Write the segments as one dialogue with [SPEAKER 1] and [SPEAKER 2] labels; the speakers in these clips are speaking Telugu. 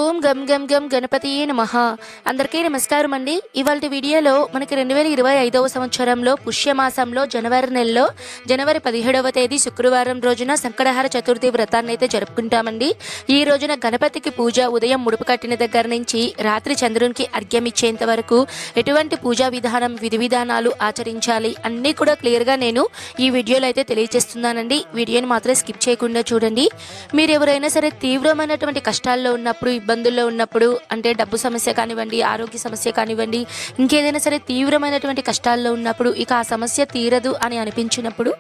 [SPEAKER 1] ఓం గం గం గం గణపతియే నమః. అందరికీ నమస్కారం అండి. ఇవాళ వీడియోలో మనకి 2025వ సంవత్సరంలో పుష్యమాసంలో జనవరి నెలలో జనవరి 17వ తేదీ శుక్రవారం రోజున సంకటహార చతుర్థి వ్రతాన్ని అయితే జరుపుకుంటామండి. ఈ రోజున గణపతికి పూజ ఉదయం ముడుపు కట్టిన దగ్గర నుంచి రాత్రి చంద్రునికి అర్ఘ్యం ఇచ్చేంత వరకు ఎటువంటి పూజా విధానం విధి విధానాలు ఆచరించాలి అన్నీ కూడా క్లియర్గా నేను ఈ వీడియోలో అయితే తెలియజేస్తున్నానండి. వీడియోని మాత్రం స్కిప్ చేయకుండా చూడండి. మీరు ఎవరైనా సరే తీవ్రమైనటువంటి కష్టాల్లో ఉన్నప్పుడు, ఇబ్బందుల్లో ఉన్నప్పుడు, అంటే డబ్బు సమస్య కానివ్వండి, ఆరోగ్య సమస్య కానివ్వండి, ఇంకేదైనా సరే తీవ్రమైనటువంటి కష్టాల్లో ఉన్నప్పుడు ఇక ఆ సమస్య తీరదు అని అనిపించినప్పుడు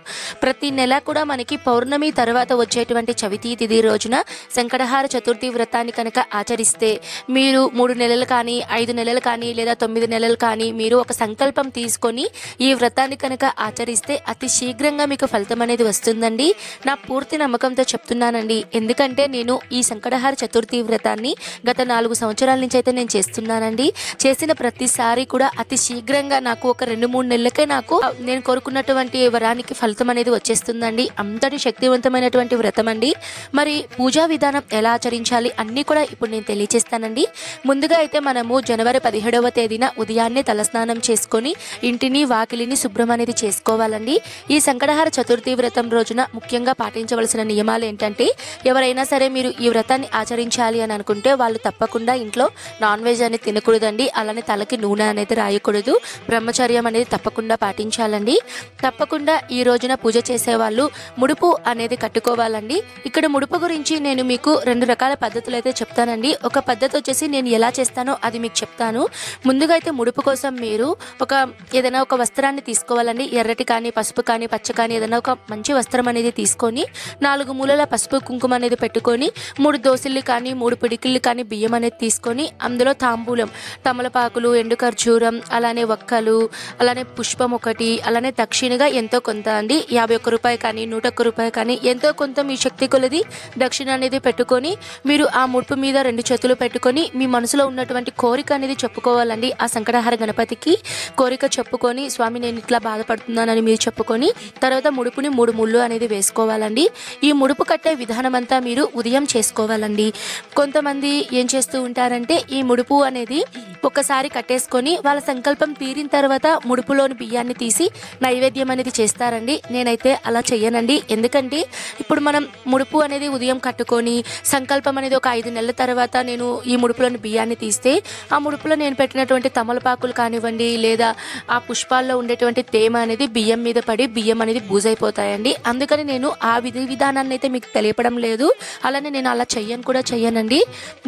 [SPEAKER 1] ప్రతి నెల కూడా మనకి పౌర్ణమి తర్వాత వచ్చేటువంటి చవితి తిథి రోజున సంకటహార చతుర్థి వ్రతాన్ని కనుక ఆచరిస్తే మీరు 3 నెలలు కానీ 5 నెలలు కానీ లేదా 9 నెలలు కానీ మీరు ఒక సంకల్పం తీసుకొని ఈ వ్రతాన్ని కనుక ఆచరిస్తే అతి శీఘ్రంగా మీకు ఫలితం అనేది వస్తుందండి. నా పూర్తి నమ్మకంతో చెప్తున్నానండి. ఎందుకంటే నేను ఈ సంకటహార చతుర్థి వ్రతాన్ని గత 4 సంవత్సరాల నుంచి అయితే నేను చేస్తున్నానండి. చేసిన ప్రతిసారి కూడా అతి శీఘ్రంగా నాకు ఒక 2-3 నెలలకే నాకు నేను కోరుకున్నటువంటి వరానికి ఫలితం అనేది వచ్చేస్తుందండి. అంతటి శక్తివంతమైనటువంటి వ్రతం అండి. మరి పూజా విధానం ఎలా ఆచరించాలి అన్నీ కూడా ఇప్పుడు నేను తెలియజేస్తానండి. ముందుగా అయితే మనము జనవరి 17వ తేదీన ఉదయాన్నే తలస్నానం చేసుకొని ఇంటిని వాకిలిని శుభ్రం అనేది చేసుకోవాలండి. ఈ సంకటహార చతుర్థి వ్రతం రోజున ముఖ్యంగా పాటించవలసిన నియమాలు ఏంటంటే, ఎవరైనా సరే మీరు ఈ వ్రతాన్ని ఆచరించాలి అని అనుకుంటే వాళ్ళు తప్పకుండా ఇంట్లో నాన్ వెజ్ అనేది తినకూడదండి. అలానే తలకి నూనె అనేది రాయకూడదు. బ్రహ్మచర్యం అనేది తప్పకుండా పాటించాలండి. తప్పకుండా ఈ రోజున పూజ చేసేవాళ్ళు ముడుపు అనేది కట్టుకోవాలండి. ఇక్కడ ముడుపు గురించి నేను మీకు 2 రకాల పద్ధతులు అయితే చెప్తానండి. ఒక పద్ధతి వచ్చేసి నేను ఎలా చేస్తానో అది మీకు చెప్తాను. ముందుగా అయితే ముడుపు కోసం మీరు ఏదైనా ఒక వస్త్రాన్ని తీసుకోవాలండి. ఎర్రటి కానీ, పసుపు కానీ, పచ్చ కానీ ఏదైనా ఒక మంచి వస్త్రం అనేది తీసుకొని 4 మూలల పసుపు కుంకుమ అనేది పెట్టుకొని 3 దోసిళ్ళు కానీ 3 పిడికిళ్ళు కానీ బియ్యం అనేది తీసుకొని అందులో తాంబూలం, తమలపాకులు, ఎండు ఖర్జూరం, అలానే వక్కలు, అలానే పుష్పం ఒకటి, అలానే దక్షిణగా ఎంతో కొంత అండి 51 రూపాయి కానీ 101 రూపాయి కానీ ఎంతో కొంత మీ శక్తి కొలది దక్షిణ అనేది పెట్టుకొని మీరు ఆ ముడుపు మీద 2 చేతులు పెట్టుకొని మీ మనసులో ఉన్నటువంటి కోరిక అనేది చెప్పుకోవాలండి. ఆ సంకటహార గణపతికి కోరిక చెప్పుకొని, స్వామి నేను ఇట్లా బాధపడుతున్నానని మీరు చెప్పుకొని తర్వాత ముడుపుని 3 ముళ్ళు అనేది వేసుకోవాలండి. ఈ ముడుపు కట్టే విధానం అంతా మీరు ఉదయం చేసుకోవాలండి. కొంతమంది ఏం చేస్తూ ఉంటారంటే ఈ ముడుపు అనేది ఒక్కసారి కట్టేసుకొని వాళ్ళ సంకల్పం తీరిన తర్వాత ముడుపులోని బియ్యాన్ని తీసి నైవేద్యం అనేది చేస్తారండి. నేనైతే అలా చెయ్యనండి. ఎందుకంటే ఇప్పుడు మనం ముడుపు అనేది ఉదయం కట్టుకొని సంకల్పం అనేది ఒక 5 నెలల తర్వాత నేను ఈ ముడుపులోని బియ్యాన్ని తీస్తే ఆ ముడుపులో నేను పెట్టినటువంటి తమలపాకులు కానివ్వండి లేదా ఆ పుష్పాల్లో ఉండేటువంటి తేమ అనేది బియ్యం మీద పడి బియ్యం అనేది బూజైపోతాయండి. అందుకని నేను ఆ విధి విధానాన్ని అయితే మీకు తెలియపడం లేదు. అలానే నేను అలా చెయ్యనండి.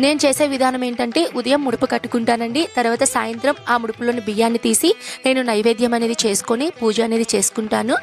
[SPEAKER 1] నేను చేసే విధానం ఏంటంటే ఉదయం ముడుపు కట్టుకుంటానండి. తర్వాత సాయంత్రం ఆ ముడుపులోని బియ్యాన్ని తీసి నేను నైవేద్యం అనేది చేసుకొని పూజ అనేది చేసుకుంటాను.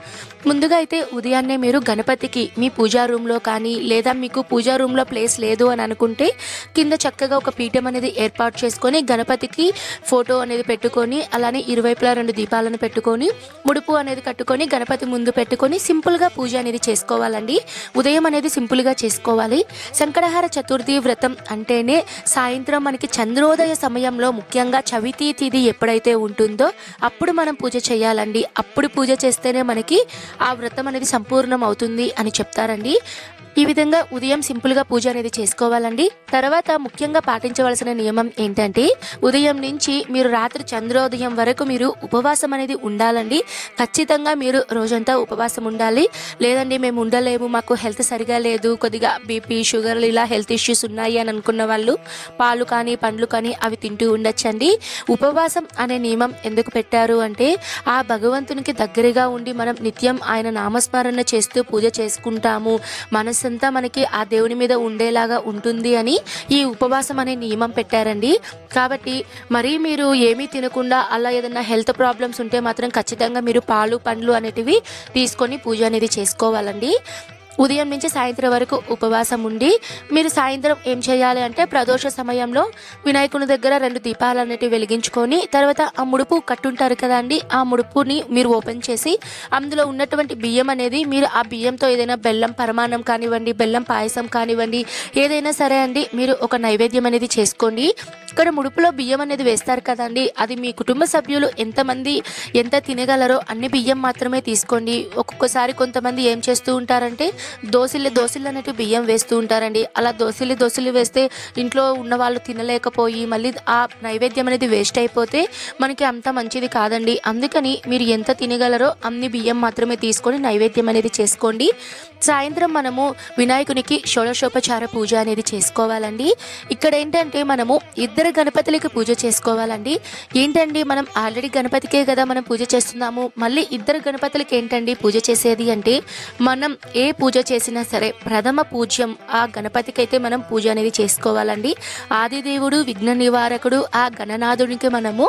[SPEAKER 1] ముందుగా అయితే ఉదయాన్నే మీరు గణపతికి మీ పూజా రూమ్లో కానీ లేదా మీకు పూజా రూమ్లో ప్లేస్ లేదు అని అనుకుంటే కింద చక్కగా ఒక పీఠం అనేది ఏర్పాటు చేసుకొని గణపతికి ఫోటో అనేది పెట్టుకొని అలానే ఇరువైపులా 2 దీపాలను పెట్టుకొని ముడుపు అనేది కట్టుకొని గణపతి ముందు పెట్టుకొని సింపుల్గా పూజ అనేది చేసుకోవాలండి. ఉదయం అనేది సింపుల్గా చేసుకోవాలి. సంకటహార చతుర్థి వ్రతం అంటేనే సాయంత్రం మనకి చంద్రోదయ సమయంలో ముఖ్యంగా చవితి తిథి ఎప్పుడైతే ఉంటుందో అప్పుడు మనం పూజ చేయాలండి. అప్పుడు పూజ చేస్తేనే మనకి ఆ వ్రతం అనేది సంపూర్ణం అవుతుంది అని చెప్తారండి. ఈ విధంగా ఉదయం సింపుల్గా పూజ అనేది చేసుకోవాలండి. తర్వాత ముఖ్యంగా పాటించవలసిన నియమం ఏంటంటే ఉదయం నుంచి మీరు రాత్రి చంద్రోదయం వరకు మీరు ఉపవాసం అనేది ఉండాలండి. ఖచ్చితంగా మీరు రోజంతా ఉపవాసం ఉండాలి. లేదండి మేము ఉండలేము, మాకు హెల్త్ సరిగా లేదు, కొద్దిగా బీపీ షుగర్లు ఇలా హెల్త్ ఇష్యూస్ ఉన్నాయి అని అనుకున్న వాళ్ళు పాలు కానీ పండ్లు కానీ అవి తింటూ ఉండొచ్చండి. ఉపవాసం అనే నియమం ఎందుకు పెట్టారు అంటే ఆ భగవంతునికి దగ్గరగా ఉండి మనం నిత్యం ఆయన నామస్మరణ చేస్తూ పూజ చేసుకుంటాము, మనసు అంతా మనకి ఆ దేవుని మీద ఉండేలాగా ఉంటుంది అని ఈ ఉపవాసం అనే నియమం పెట్టారండి. కాబట్టి మరీ మీరు ఏమీ తినకుండా అలా ఏదైనా హెల్త్ ప్రాబ్లమ్స్ ఉంటే మాత్రం ఖచ్చితంగా మీరు పాలు పండ్లు అనేటివి తీసుకొని పూజ అనేది చేసుకోవాలండి. ఉదయం నుంచి సాయంత్రం వరకు ఉపవాసం ఉండి మీరు సాయంత్రం ఏం చేయాలి అంటే ప్రదోష సమయంలో వినాయకుని దగ్గర 2 దీపాలు అనేటివి వెలిగించుకొని తర్వాత ఆ ముడుపు కట్టుంటారు కదా అండి, ఆ ముడుపుని మీరు ఓపెన్ చేసి అందులో ఉన్నటువంటి బియ్యం అనేది మీరు ఆ బియ్యంతో ఏదైనా బెల్లం పరమాన్నం కానివ్వండి, బెల్లం పాయసం కానివ్వండి, ఏదైనా సరే అండి మీరు ఒక నైవేద్యం అనేది చేసుకోండి. ఇక్కడ ముడుపులో బియ్యం అనేది వేస్తారు కదండి, అది మీ కుటుంబ సభ్యులు ఎంతమంది ఎంత తినగలరో అన్ని బియ్యం మాత్రమే తీసుకోండి. ఒక్కొక్కసారి కొంతమంది ఏం చేస్తూ ఉంటారంటే దోసిళ్ళు అనేటివి బియ్యం వేస్తూ ఉంటారండి. అలా దోసిళ్ళు వేస్తే ఇంట్లో ఉన్న వాళ్ళు తినలేకపోయి మళ్ళీ ఆ నైవేద్యం అనేది వేస్ట్ అయిపోతే మనకి అంత మంచిది కాదండి. అందుకని మీరు ఎంత తినగలరో అన్ని బియ్యం మాత్రమే తీసుకొని నైవేద్యం అనేది చేసుకోండి. సాయంత్రం మనము వినాయకునికి షోడశోపచార పూజ అనేది చేసుకోవాలండి. ఇక్కడ ఏంటంటే మనము ఇద్దరు గణపతులకి పూజ చేసుకోవాలండి. ఏంటండి మనం ఆల్రెడీ గణపతికే కదా మనం పూజ చేస్తున్నాము, మళ్ళీ ఇద్దరు గణపతులకి ఏంటండి పూజ చేసేది అంటే, మనం ఏ పూజ చేసినా సరే ప్రథమ పూజ్యం ఆ గణపతికి అయితే మనం పూజ అనేది చేసుకోవాలండి. ఆదిదేవుడు విఘ్న నివారకుడు ఆ గణనాథునికి మనము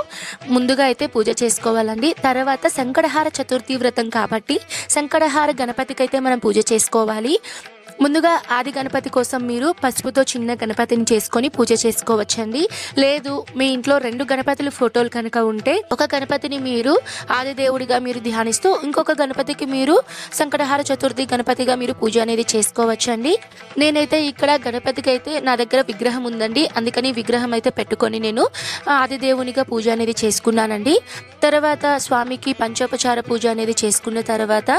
[SPEAKER 1] ముందుగా అయితే పూజ చేసుకోవాలండి. తర్వాత సంకటహార చతుర్థి వ్రతం కాబట్టి సంకటహార గణపతికి అయితే మనం పూజ చేసుకోవాలి. ముందుగా ఆది గణపతి కోసం మీరు పసుపుతో చిన్న గణపతిని చేసుకొని పూజ చేసుకోవచ్చండి. లేదు మీ ఇంట్లో 2 గణపతుల ఫోటోలు కనుక ఉంటే ఒక గణపతిని మీరు ఆదిదేవుడిగా మీరు ధ్యానిస్తూ ఇంకొక గణపతికి మీరు సంకటహార చతుర్థి గణపతిగా మీరు పూజ అనేది చేసుకోవచ్చండి. నేనైతే ఇక్కడ గణపతికి అయితే నా దగ్గర విగ్రహం ఉందండి, అందుకని విగ్రహం అయితే పెట్టుకొని నేను ఆదిదేవునిగా పూజ అనేది చేసుకున్నానండి. తర్వాత స్వామికి పంచోపచార పూజ అనేది చేసుకున్న తర్వాత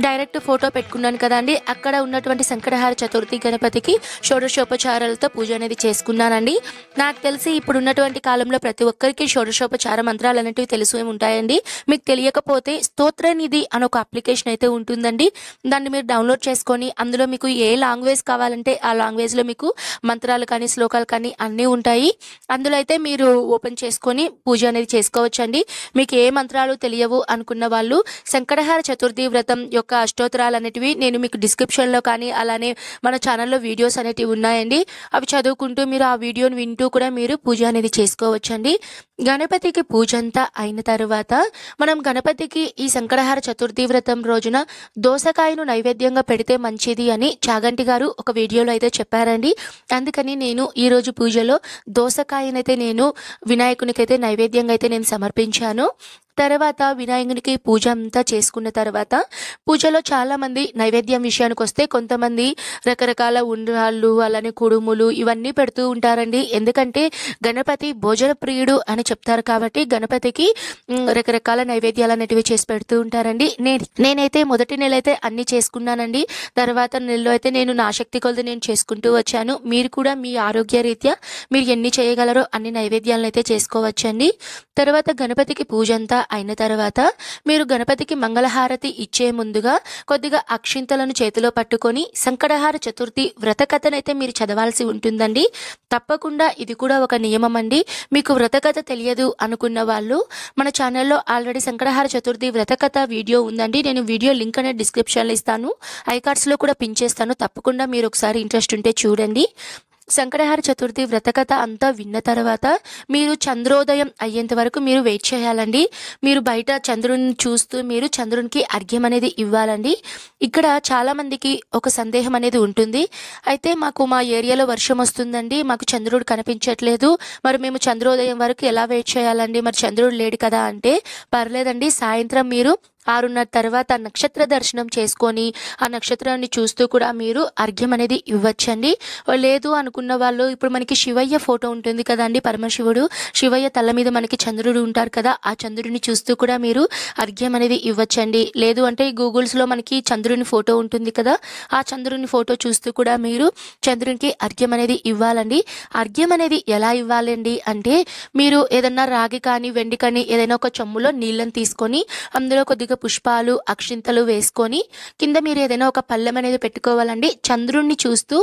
[SPEAKER 1] డైరెక్ట్ ఫోటో పెట్టుకున్నాను కదండి, అక్కడ ఉన్నటువంటి సంకటహార చతుర్థి గణపతికి షోడశోపచారాలతో పూజ అనేది చేసుకున్నానండి. నాకు తెలిసి ఇప్పుడు ఉన్నటువంటి కాలంలో ప్రతి ఒక్కరికి షోడశోపచార మంత్రాలు అనేటివి తెలిసి ఉంటాయండి. మీకు తెలియకపోతే స్తోత్రనిధి అని ఒక అప్లికేషన్ అయితే ఉంటుందండి, దాన్ని మీరు డౌన్లోడ్ చేసుకొని అందులో మీకు ఏ లాంగ్వేజ్ కావాలంటే ఆ లాంగ్వేజ్లో మీకు మంత్రాలు కానీ శ్లోకాలు కానీ అన్నీ ఉంటాయి. అందులో అయితే మీరు ఓపెన్ చేసుకొని పూజ అనేది చేసుకోవచ్చండి. మీకు ఏ మంత్రాలు తెలియవు అనుకున్న వాళ్ళు సంకటహార చతుర్థి వ్రతం యొక్క అష్టోత్తరాలు అనేటివి నేను మీకు డిస్క్రిప్షన్లో కానీ అలానే మన ఛానల్లో వీడియోస్ అనేటివి ఉన్నాయండి. అవి చదువుకుంటూ మీరు ఆ వీడియోని వింటూ కూడా మీరు పూజ అనేది చేసుకోవచ్చండి. గణపతికి పూజ అంతా అయిన తర్వాత మనం గణపతికి ఈ సంకటహార చతుర్థి వ్రతం రోజున దోసకాయను నైవేద్యంగా పెడితే మంచిది అని చాగంటి గారు ఒక వీడియోలో అయితే చెప్పారండి. అందుకని నేను ఈరోజు పూజలో దోసకాయనైతే నేను వినాయకునికైతే నైవేద్యంగా అయితే నేను సమర్పించాను. తర్వాత వినాయకునికి పూజ అంతా చేసుకున్న తర్వాత పూజలో చాలామంది నైవేద్యం విషయానికి వస్తే కొంతమంది రకరకాల ఉండ్రాళ్ళు అలానే కుడుములు ఇవన్నీ పెడుతూ ఉంటారండి. ఎందుకంటే గణపతి భోజన ప్రియుడు అని చెప్తారు కాబట్టి గణపతికి రకరకాల నైవేద్యాలు అనేటివి చేసి పెడుతూ ఉంటారండి. నేనైతే మొదటి నెల అయితే అన్ని చేసుకున్నానండి. తర్వాత నెలలో అయితే నేను నా శక్తి కొలది నేను చేసుకుంటూ వచ్చాను. మీరు కూడా మీ ఆరోగ్య రీత్యా మీరు ఎన్ని చేయగలరో అన్ని నైవేద్యాలను అయితే చేసుకోవచ్చండి. తర్వాత గణపతికి పూజ అంతా అయిన తర్వాత మీరు గణపతికి మంగళహారతి ఇచ్చే ముందుగా కొద్దిగా అక్షింతలను చేతిలో పట్టుకొని సంకటహార చతుర్థి వ్రత కథనైతే మీరు చదవాల్సి ఉంటుందండి. తప్పకుండా ఇది కూడా ఒక నియమం అండి. మీకు వ్రత కథ తెలియదు అనుకున్న వాళ్ళు మన ఛానల్లో ఆల్రెడీ సంకటహార చతుర్థి వ్రత కథ వీడియో ఉందండి. నేను వీడియో లింక్ అనేది డిస్క్రిప్షన్లో ఇస్తాను, ఐకార్డ్స్లో కూడా పిన్ చేస్తాను. తప్పకుండా మీరు ఒకసారి ఇంట్రెస్ట్ ఉంటే చూడండి. సంకటహార చతుర్థి వ్రతకథ అంతా విన్న తర్వాత మీరు చంద్రోదయం అయ్యేంత వరకు మీరు వెయిట్ చేయాలండి. మీరు బయట చంద్రుని చూస్తూ మీరు చంద్రునికి అర్ఘ్యం అనేది ఇవ్వాలండి. ఇక్కడ చాలామందికి ఒక సందేహం అనేది ఉంటుంది. అయితే మాకు మా ఏరియాలో వర్షం వస్తుందండి, మాకు చంద్రుడు కనిపించట్లేదు, మరి మేము చంద్రోదయం వరకు ఎలా వెయిట్ చేయాలండి, మరి చంద్రుడు లేడు కదా అంటే పర్లేదండి. సాయంత్రం మీరు 6:30 తర్వాత నక్షత్ర దర్శనం చేసుకొని ఆ నక్షత్రాన్ని చూస్తూ కూడా మీరు అర్ఘ్యం అనేది ఇవ్వచ్చండి. లేదు అనుకున్న వాళ్ళు ఇప్పుడు మనకి శివయ్య ఫోటో ఉంటుంది కదండి, పరమశివుడు శివయ్య తల మీద మనకి చంద్రుడు ఉంటారు కదా, ఆ చంద్రుడిని చూస్తూ కూడా మీరు అర్ఘ్యం అనేది ఇవ్వచ్చండి. లేదు అంటే గూగుల్స్లో మనకి చంద్రుని ఫోటో ఉంటుంది కదా, ఆ చంద్రుని ఫోటో చూస్తూ కూడా మీరు చంద్రునికి అర్ఘ్యం అనేది ఇవ్వాలండి. అర్ఘ్యం అనేది ఎలా ఇవ్వాలండి అంటే మీరు ఏదన్నా రాగి కానీ వెండి కానీ ఏదైనా ఒక చెమ్ములో నీళ్ళని తీసుకొని అందులో కొద్దిగా పుష్పాలు అక్షింతలు వేసుకొని కింద మీరు ఏదైనా ఒక పళ్ళెం అనేది పెట్టుకోవాలండి. చంద్రుణ్ణి చూస్తూ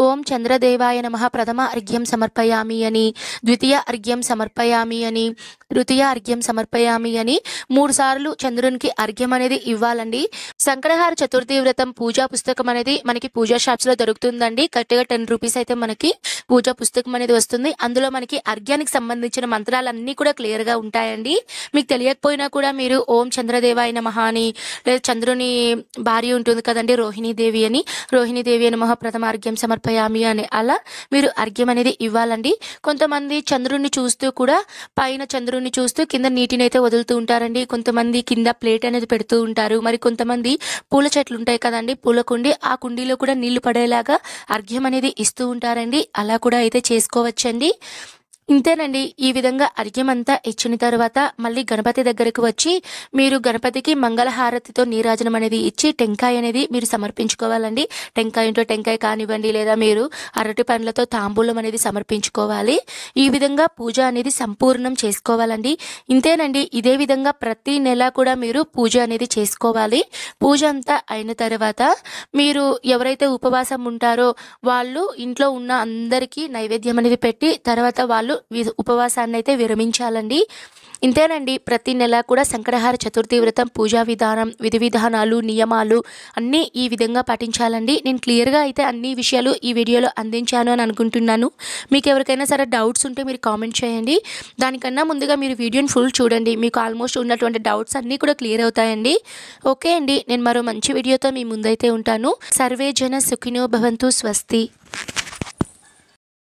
[SPEAKER 1] ఓం చంద్రదేవాయ నమః ప్రథమ అర్ఘ్యం సమర్పయామి అని, ద్వితీయ అర్ఘ్యం సమర్పయామి అని, తృతీయ అర్ఘ్యం సమర్పయామి అని 3 సార్లు చంద్రునికి అర్ఘ్యం అనేది ఇవ్వాలండి. సంకటహార చతుర్థి వ్రతం పూజా పుస్తకం అనేది మనకి పూజా షాప్స్ లో దొరుకుతుందండి. కరెక్ట్గా 10 రూపీస్ అయితే మనకి పూజా పుస్తకం అనేది వస్తుంది. అందులో మనకి అర్ఘ్యానికి సంబంధించిన మంత్రాలన్నీ కూడా క్లియర్ గా ఉంటాయండి. మీకు తెలియకపోయినా కూడా మీరు ఓం చంద్రదేవాయ నమః అని, లేదా చంద్రుని భార్య ఉంటుంది కదండి రోహిణీదేవి అని, రోహిణీదేవి నమః ప్రథమ అర్ఘ్యం సమర్పయామి అని అలా మీరు అర్ఘ్యం అనేది ఇవ్వాలండి. కొంతమంది చంద్రుని చూస్తూ కూడా పైన చంద్రుని చూస్తూ కింద నీటిని అయితే వదులుతూ ఉంటారండి. కొంతమంది కింద ప్లేట్ అనేది పెడుతూ ఉంటారు. మరి కొంతమంది పూల చెట్లు ఉంటాయి కదండి, పూల కుండి, ఆ కుండీలో కూడా నీళ్లు పడేలాగా అర్ఘ్యం అనేది ఇస్తూ ఉంటారండి. అలా కూడా అయితే చేసుకోవచ్చండి. ఇంతేనండి. ఈ విధంగా అర్ఘ్యమంతా ఇచ్చిన తరువాత మళ్ళీ గణపతి దగ్గరికి వచ్చి మీరు గణపతికి మంగళహారతితో నీరాజనం అనేది ఇచ్చి టెంకాయ అనేది మీరు సమర్పించుకోవాలండి. టెంకాయ ఉంటే టెంకాయ కానివ్వండి, లేదా మీరు అరటి పండ్లతో తాంబూలం అనేది సమర్పించుకోవాలి. ఈ విధంగా పూజ అనేది సంపూర్ణం చేసుకోవాలండి. ఇంతేనండి. ఇదే విధంగా ప్రతి నెల కూడా మీరు పూజ అనేది చేసుకోవాలి. పూజ అంతా అయిన తర్వాత మీరు ఎవరైతే ఉపవాసం ఉంటారో వాళ్ళు ఇంట్లో ఉన్న అందరికీ నైవేద్యం అనేది పెట్టి తర్వాత వాళ్ళు ఉపవాసాన్ని అయితే విరమించాలండి. ఇంతేనండి. ప్రతి నెల కూడా సంకటహార చతుర్థి వ్రతం పూజా విధానం, విధి విధానాలు, నియమాలు అన్నీ ఈ విధంగా పాటించాలండి. నేను క్లియర్గా అయితే అన్ని విషయాలు ఈ వీడియోలో అందించాను అని అనుకుంటున్నాను. మీకు ఎవరికైనా సరే డౌట్స్ ఉంటే మీరు కామెంట్ చేయండి. దానికన్నా ముందుగా మీరు వీడియోని ఫుల్ చూడండి. మీకు ఆల్మోస్ట్ ఉన్నటువంటి డౌట్స్ అన్నీ కూడా క్లియర్ అవుతాయండి. ఓకే అండి. నేను మరో మంచి వీడియోతో మీ ముందైతే ఉంటాను. సర్వే జన సుఖినో భవంతు. స్వస్తి.